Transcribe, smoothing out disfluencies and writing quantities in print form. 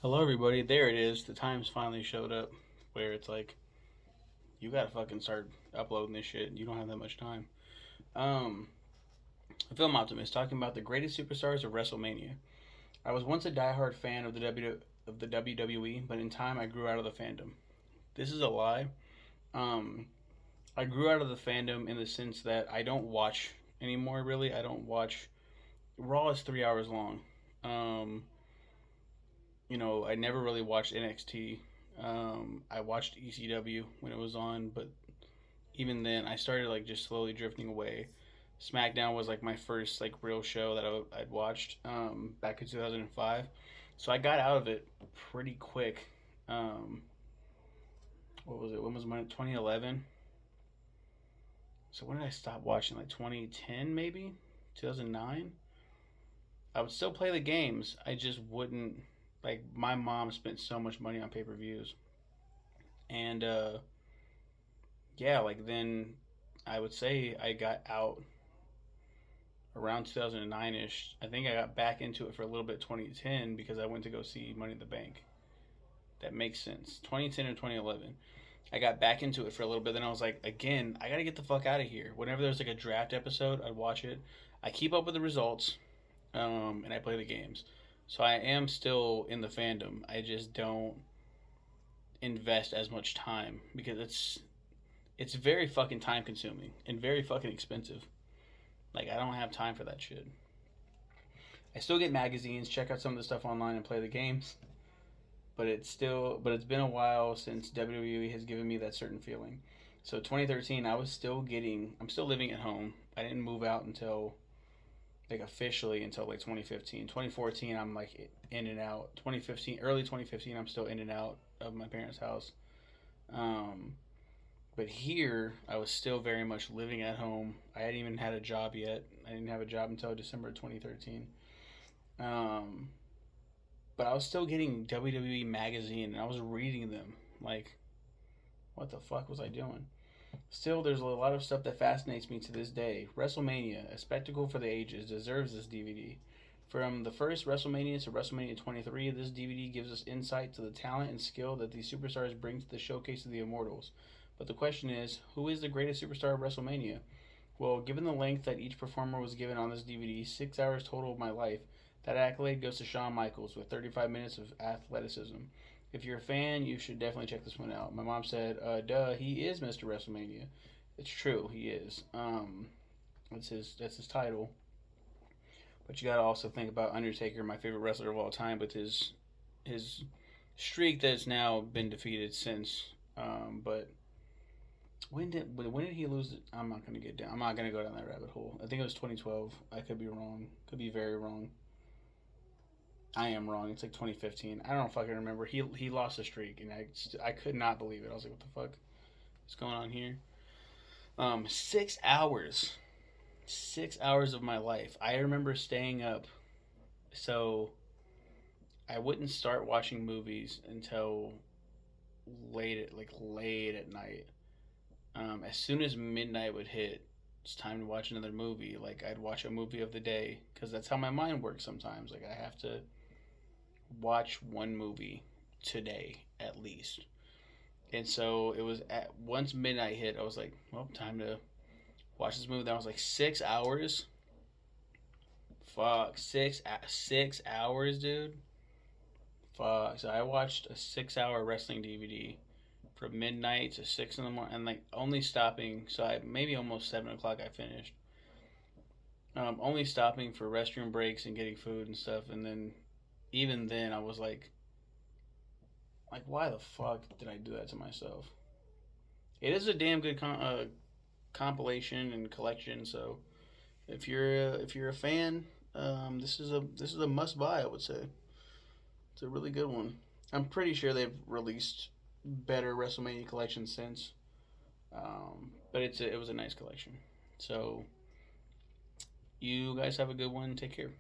Hello, everybody. There it is. The times finally showed up where it's like, you gotta fucking start uploading this shit. You don't have that much time. Um, Film Optimist talking about the greatest superstars of WrestleMania. I was once a diehard fan of the WWE, but in time I grew out of the fandom. This is a lie. Um, I grew out of the fandom in the sense that I don't watch anymore. Really, I don't watch. Raw is 3 hours long. Um, I never really watched NXT. I watched ECW when it was on, but even then, I started like just slowly drifting away. SmackDown was like my first like real show that I'd watched back in 2005, so I got out of it pretty quick. Um, what was it? When was mine? 2011. So when did I stop watching? Like 2010, maybe 2009. I would still play the games. I just wouldn't. Like my mom spent so much money on pay-per-views, and yeah, like then I would say I got out around 2009 ish. I think I got back into it for a little bit 2010 because I went to go see Money in the Bank. That makes sense. 2010 or 2011. I got back into it for a little bit. Then I was like, again, I got to get the fuck out of here. Whenever there's like a draft episode, I'd watch it. I keep up with the results, and I play the games. So I am still in the fandom. I just don't invest as much time because it's very fucking time consuming and very fucking expensive. Like I don't have time for that shit. I still get magazines, check out some of the stuff online, and play the games. But it's been a while since WWE has given me that certain feeling. So 2013, I'm still living at home. I didn't move out until like officially until like 2015. 2014, I'm like in and out. 2015, early 2015, I'm still in and out of my parents' house. Um, but here, I was still very much living at home. I hadn't even had a job yet. I didn't have a job until December 2013. Um, but I was still getting WWE magazine and I was reading them. Like, what the fuck was I doing? Still, there's a lot of stuff that fascinates me to this day. WrestleMania, a spectacle for the ages, deserves this DVD. From the first WrestleMania to WrestleMania 23, this DVD gives us insight to the talent and skill that these superstars bring to the showcase of the immortals. But the question is, who is the greatest superstar of WrestleMania? Well, given the length that each performer was given on this DVD, 6 hours total of my life, that accolade goes to Shawn Michaels with 35 minutes of athleticism. If you're a fan, you should definitely check this one out. My mom said, duh, he is Mr. WrestleMania. It's true, he is. That's his title. But you gotta also think about Undertaker, my favorite wrestler of all time, with his streak that's now been defeated since. But when did he lose it? I'm not gonna get down. I'm not gonna go down that rabbit hole. I think it was 2012. I could be wrong. Could be very wrong. I am wrong. It's like 2015. I don't fucking remember. He lost a streak, and I could not believe it. I was like, what the fuck is going on here? 6 hours, 6 hours of my life. I remember staying up, so I wouldn't start watching movies until late at night. As soon as midnight would hit, it's time to watch another movie. Like I'd watch a movie of the day because that's how my mind works sometimes. Like I have to watch one movie today at least. And so it was at once midnight hit, I was like, well, time to watch this movie. That was like 6 hours. Fuck, 6 hours, dude. Fuck. So I watched a 6 hour wrestling DVD from midnight to 6 in the morning, and like only stopping. So I maybe almost 7 o'clock. I finished. Only stopping for restroom breaks and getting food and stuff, and then even then I was like, why the fuck did I do that to myself? It is a damn good compilation and collection. So if you're a fan, this is a must buy. I would say it's a really good one. I'm pretty sure they've released better WrestleMania collections since, but it was a nice collection. So you guys have a good one. Take care.